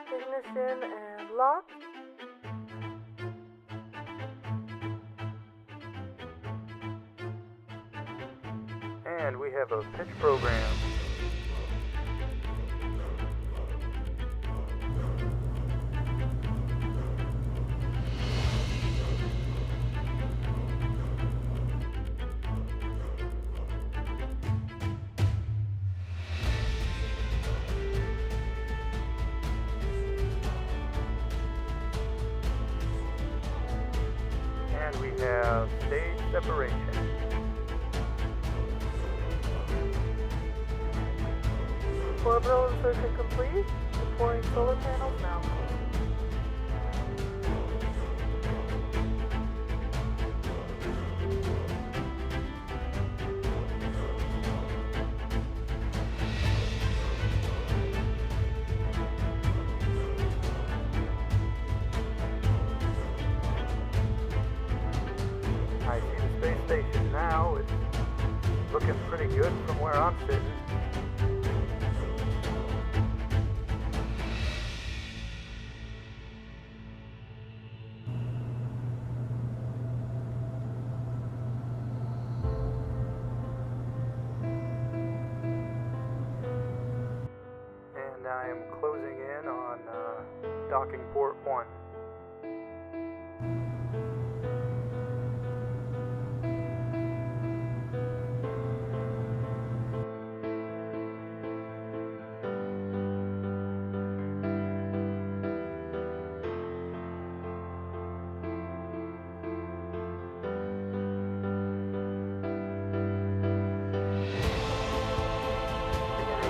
Ignition and lock. And we have a pitch program. And we have stage separation. Orbital insertion complete. Deploying solar panels now. I see the space station now. It's looking pretty good from where I'm sitting. And I am closing in on docking port 1.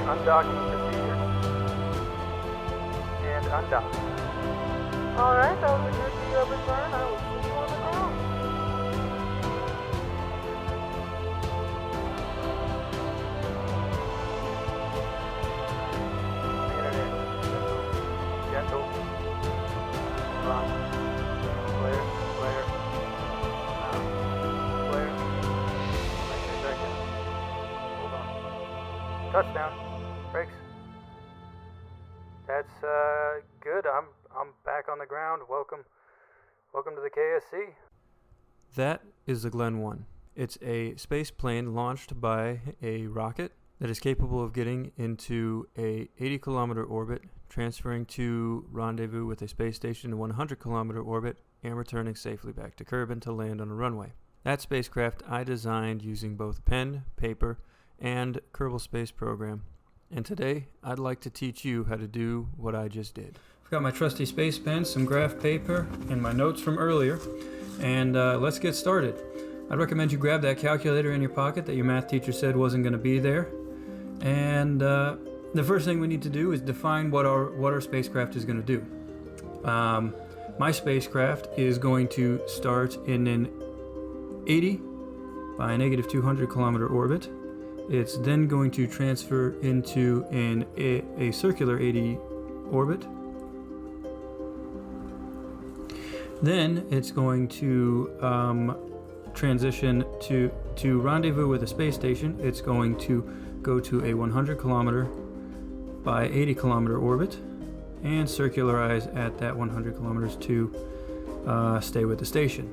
Undocking procedure. And undock. Alright, that was a good return. I will see you on the ground. Gentle. Rock. Flare. Flare. Flare. Wait a second. Hold on. Touchdown. Brakes. That's good. I'm back on the ground. Welcome to the KSC. That is the Glenn 1. It's a space plane launched by a rocket that is capable of getting into a 80-kilometer orbit, transferring to rendezvous with a space station in 100-kilometer orbit, and returning safely back to Kerbin to land on a runway. That spacecraft I designed using both pen, paper, and Kerbal Space Program. And today, I'd like to teach you how to do what I just did. I've got my trusty space pen, some graph paper, and my notes from earlier. And let's get started. I'd recommend you grab that calculator in your pocket that your math teacher said wasn't going to be there. And the first thing we need to do is define what our spacecraft is going to do. My spacecraft is going to start in an 80 by a negative 200 kilometer orbit. It's then going to transfer into a circular 80 orbit. Then it's going to transition to rendezvous with a space station. It's going to go to a 100 kilometer by 80 kilometer orbit and circularize at that 100 kilometers to stay with the station.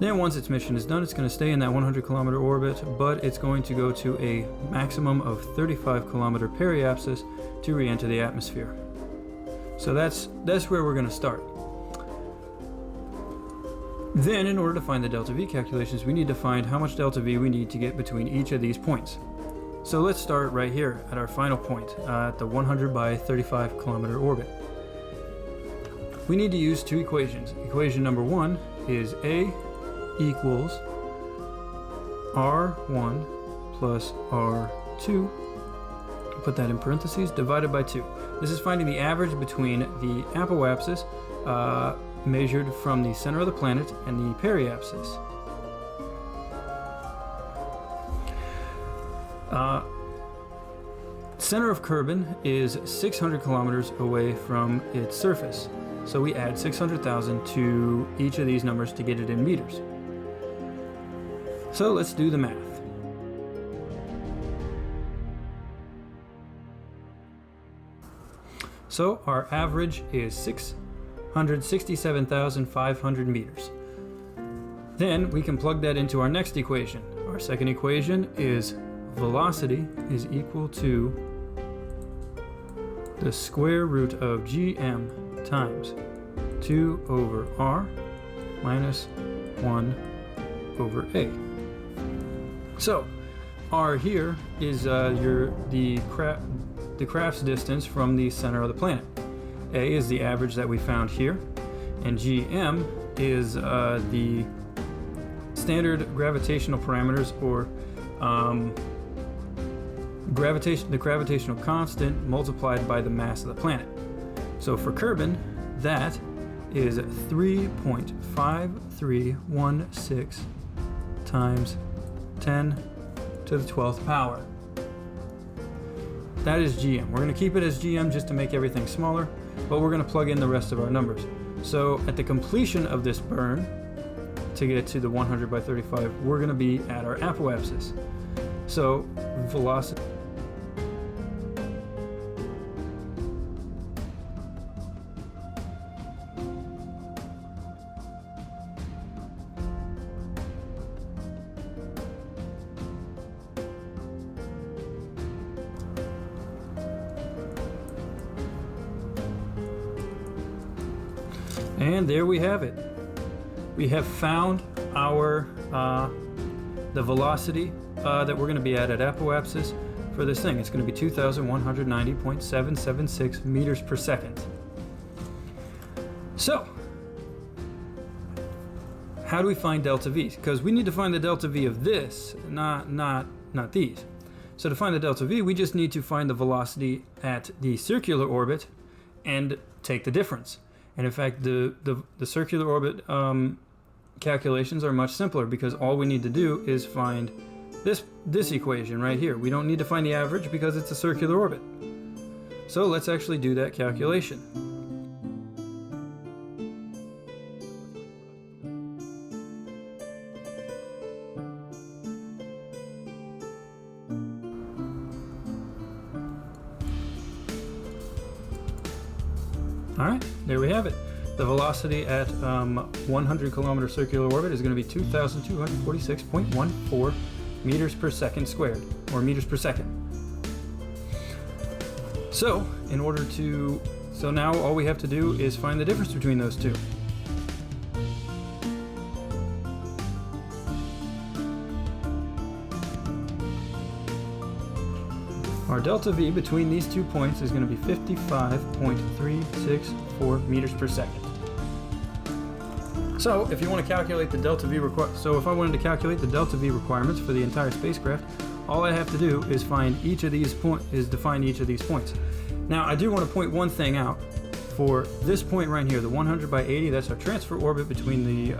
Then once its mission is done, it's going to stay in that 100 kilometer orbit, but it's going to go to a maximum of 35 kilometer periapsis to re-enter the atmosphere. So that's where we're going to start. Then in order to find the delta V calculations, we need to find how much delta V we need to get between each of these points. So let's start right here at our final point, at the 100 by 35 kilometer orbit. We need to use two equations. Equation number 1 is A equals R1 plus R2, put that in parentheses, divided by 2. This is finding the average between the apoapsis measured from the center of the planet and the periapsis. Center of Kerbin is 600 kilometers away from its surface, so we add 600,000 to each of these numbers to get it in meters. So let's do the math. So our average is 667,500 meters. Then we can plug that into our next equation. Our second equation is velocity is equal to the square root of gm times 2 over r minus 1 over a. So r here is the craft's distance from the center of the planet. A is the average that we found here, and gm is the standard gravitational parameters, or the gravitational constant multiplied by the mass of the planet. So for Kerbin, that is 3.5316 times 10 to the 12th power. That is GM. We're going to keep it as GM just to make everything smaller, but we're going to plug in the rest of our numbers. So at the completion of this burn, to get to the 100 by 35, we're going to be at our apoapsis. So velocity. And there we have it. We have found our the velocity that we're going to be at apoapsis for this thing. It's going to be 2,190.776 meters per second. So, how do we find delta V? Because we need to find the delta V of this, not these. So to find the delta V, we just need to find the velocity at the circular orbit and take the difference. And in fact, the circular orbit calculations are much simpler, because all we need to do is find this equation right here. We don't need to find the average because it's a circular orbit. So let's actually do that calculation. All right, there we have it. The velocity at 100 kilometer circular orbit is going to be 2,246.14 meters per second squared, or meters per second. So now all we have to do is find the difference between those two. Our delta V between these 2 points is going to be 55.364 meters per second. So if you want to calculate the delta V if I wanted to calculate the delta V requirements for the entire spacecraft, all I have to do is define each of these points. Now I do want to point one thing out. For this point right here, the 100 by 80, that's our transfer orbit between the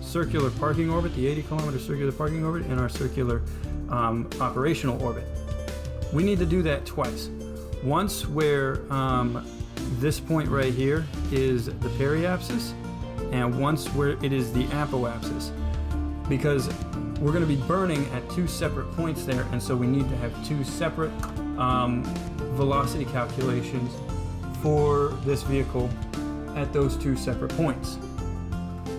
circular parking orbit, the 80 kilometer circular parking orbit, and our circular operational orbit. We need to do that twice. Once where this point right here is the periapsis, and once where it is the apoapsis, because we're going to be burning at two separate points there, and so we need to have two separate velocity calculations for this vehicle at those two separate points.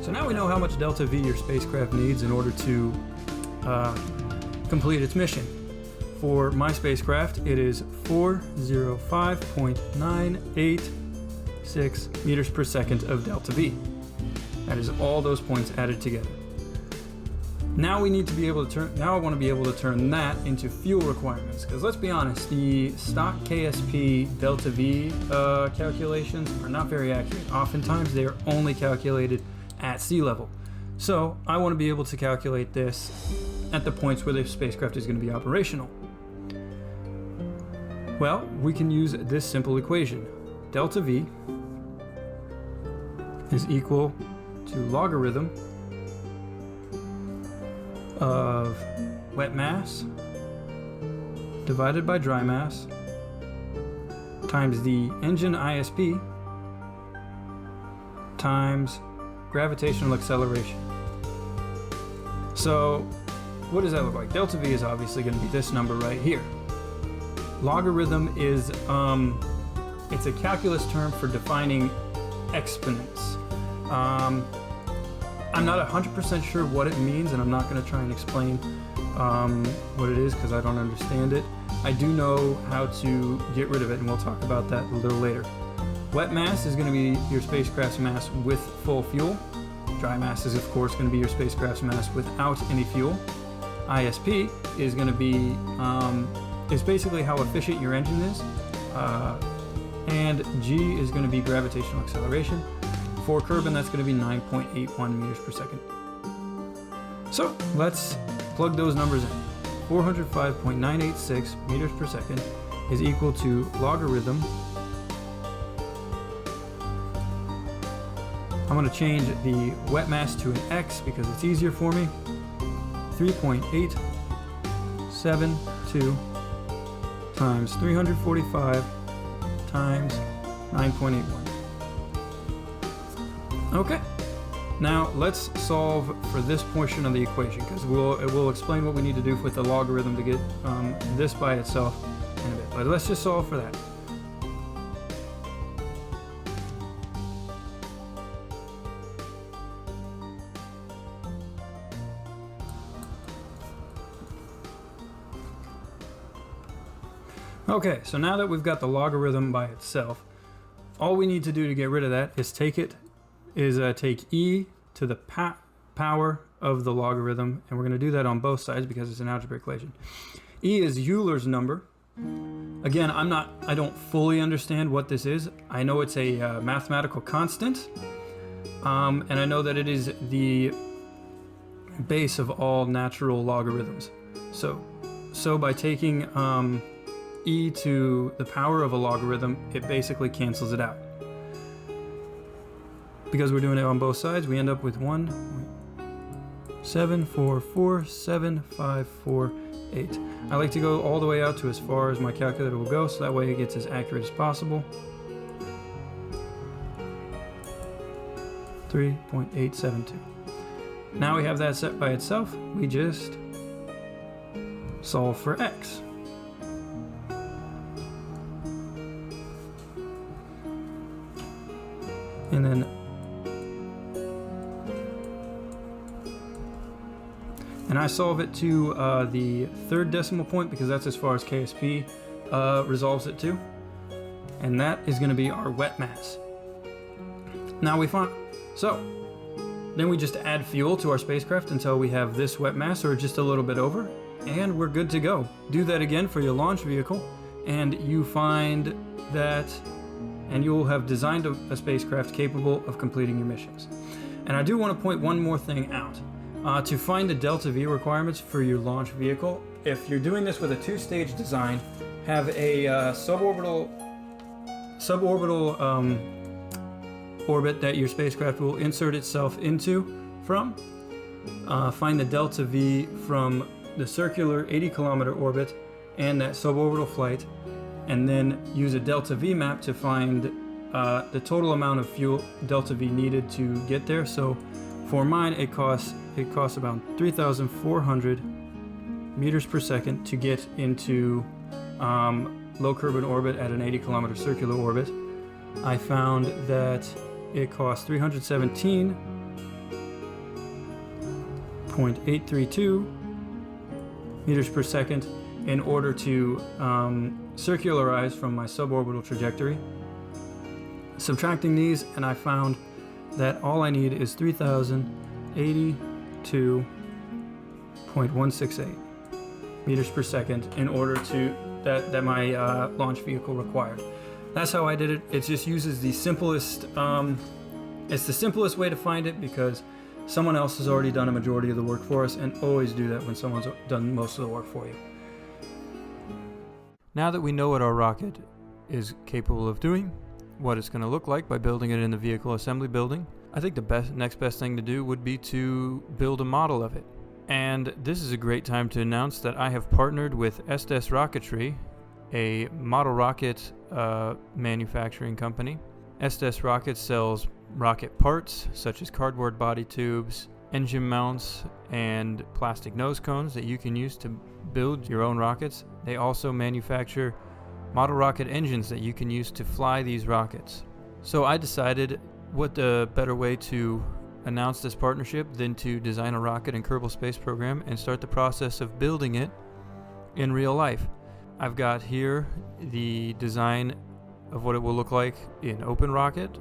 So now we know how much delta V your spacecraft needs in order to complete its mission. For my spacecraft, it is 405.986 meters per second of delta V. That is all those points added together. Now I want to be able to turn that into fuel requirements, because let's be honest, the stock KSP delta V calculations are not very accurate. Oftentimes they are only calculated at sea level. So I want to be able to calculate this at the points where the spacecraft is going to be operational. Well, we can use this simple equation. Delta V is equal to logarithm of wet mass divided by dry mass times the engine ISP times gravitational acceleration. So what does that look like? Delta V is obviously going to be this number right here. Logarithm is, it's a calculus term for defining exponents. I'm not 100% sure what it means, and I'm not going to try and explain what it is because I don't understand it. I do know how to get rid of it, and we'll talk about that a little later. Wet mass is going to be your spacecraft's mass with full fuel. Dry mass is, of course, going to be your spacecraft's mass without any fuel. ISP is going to be, is basically how efficient your engine is. And G is going to be gravitational acceleration. For Kerbin, that's going to be 9.81 meters per second. So let's plug those numbers in. 405.986 meters per second is equal to logarithm. I'm going to change the wet mass to an X because it's easier for me. 3.872 times 345 times 9.81. Okay, now let's solve for this portion of the equation because it will explain what we need to do with the logarithm to get this by itself in a bit. But let's just solve for that. Okay, so now that we've got the logarithm by itself, all we need to do to get rid of that is take e to the power of the logarithm, and we're going to do that on both sides because it's an algebra equation. E is Euler's number. Again, I don't fully understand what this is. I know it's a mathematical constant, and I know that it is the base of all natural logarithms. So by taking e to the power of a logarithm, it basically cancels it out. Because we're doing it on both sides, we end up with 1.74475548. I like to go all the way out to as far as my calculator will go, so that way it gets as accurate as possible. 3.872. Now we have that set by itself, we just solve for x. And then I solve it to the third decimal point because that's as far as KSP resolves it to. And that is going to be our wet mass. Now then we just add fuel to our spacecraft until we have this wet mass or just a little bit over, and we're good to go. Do that again for your launch vehicle, and you find that, and you will have designed a spacecraft capable of completing your missions. And I do want to point one more thing out. To find the delta V requirements for your launch vehicle, if you're doing this with a two-stage design, have a suborbital orbit that your spacecraft will insert itself into from. Find the delta V from the circular 80-kilometer orbit and that suborbital flight, and then use a delta V map to find the total amount of fuel delta V needed to get there. So for mine, it costs about 3,400 meters per second to get into low Kerbin orbit at an 80-kilometer circular orbit. I found that it costs 317.832 meters per second in order to circularize from my suborbital trajectory. Subtracting these, and I found that all I need is 3,082.168 meters per second in order to that my launch vehicle required. That's how I did it. It just uses the simplest. It's the simplest way to find it because someone else has already done a majority of the work for us, and always do that when someone's done most of the work for you. Now that we know what our rocket is capable of doing, what it's going to look like by building it in the vehicle assembly building, I think the next best thing to do would be to build a model of it. And this is a great time to announce that I have partnered with Estes Rocketry, a model rocket manufacturing company. Estes Rocket sells rocket parts such as cardboard body tubes, engine mounts and plastic nose cones that you can use to build your own rockets. They also manufacture model rocket engines that you can use to fly these rockets. So I decided what the better way to announce this partnership than to design a rocket in Kerbal Space Program and start the process of building it in real life. I've got here the design of what it will look like in OpenRocket,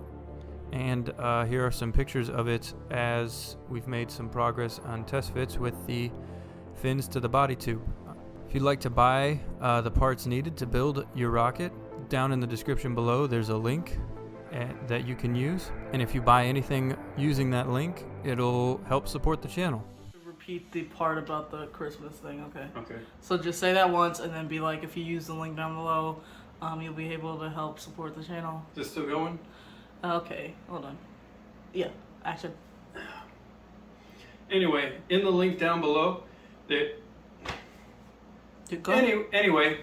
and here are some pictures of it as we've made some progress on test fits with the fins to the body tube. If you'd like to buy the parts needed to build your rocket, down in the description below there's a link that you can use, and if you buy anything using that link, it'll help support the channel. Repeat the part about the Christmas thing, okay? Okay. So just say that once and then be like, if you use the link down below, you'll be able to help support the channel. Is this still going? Okay, hold on. Yeah, action. Anyway, in the link down below, anyway,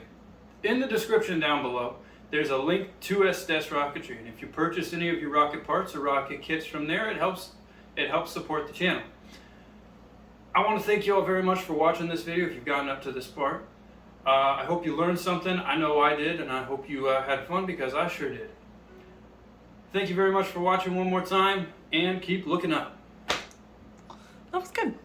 in the description down below, there's a link to Estes Rocketry, and if you purchase any of your rocket parts or rocket kits from there, it helps support the channel. I want to thank you all very much for watching this video if you've gotten up to this part. I hope you learned something. I know I did, and I hope you had fun, because I sure did. Thank you very much for watching one more time, and keep looking up. That was good.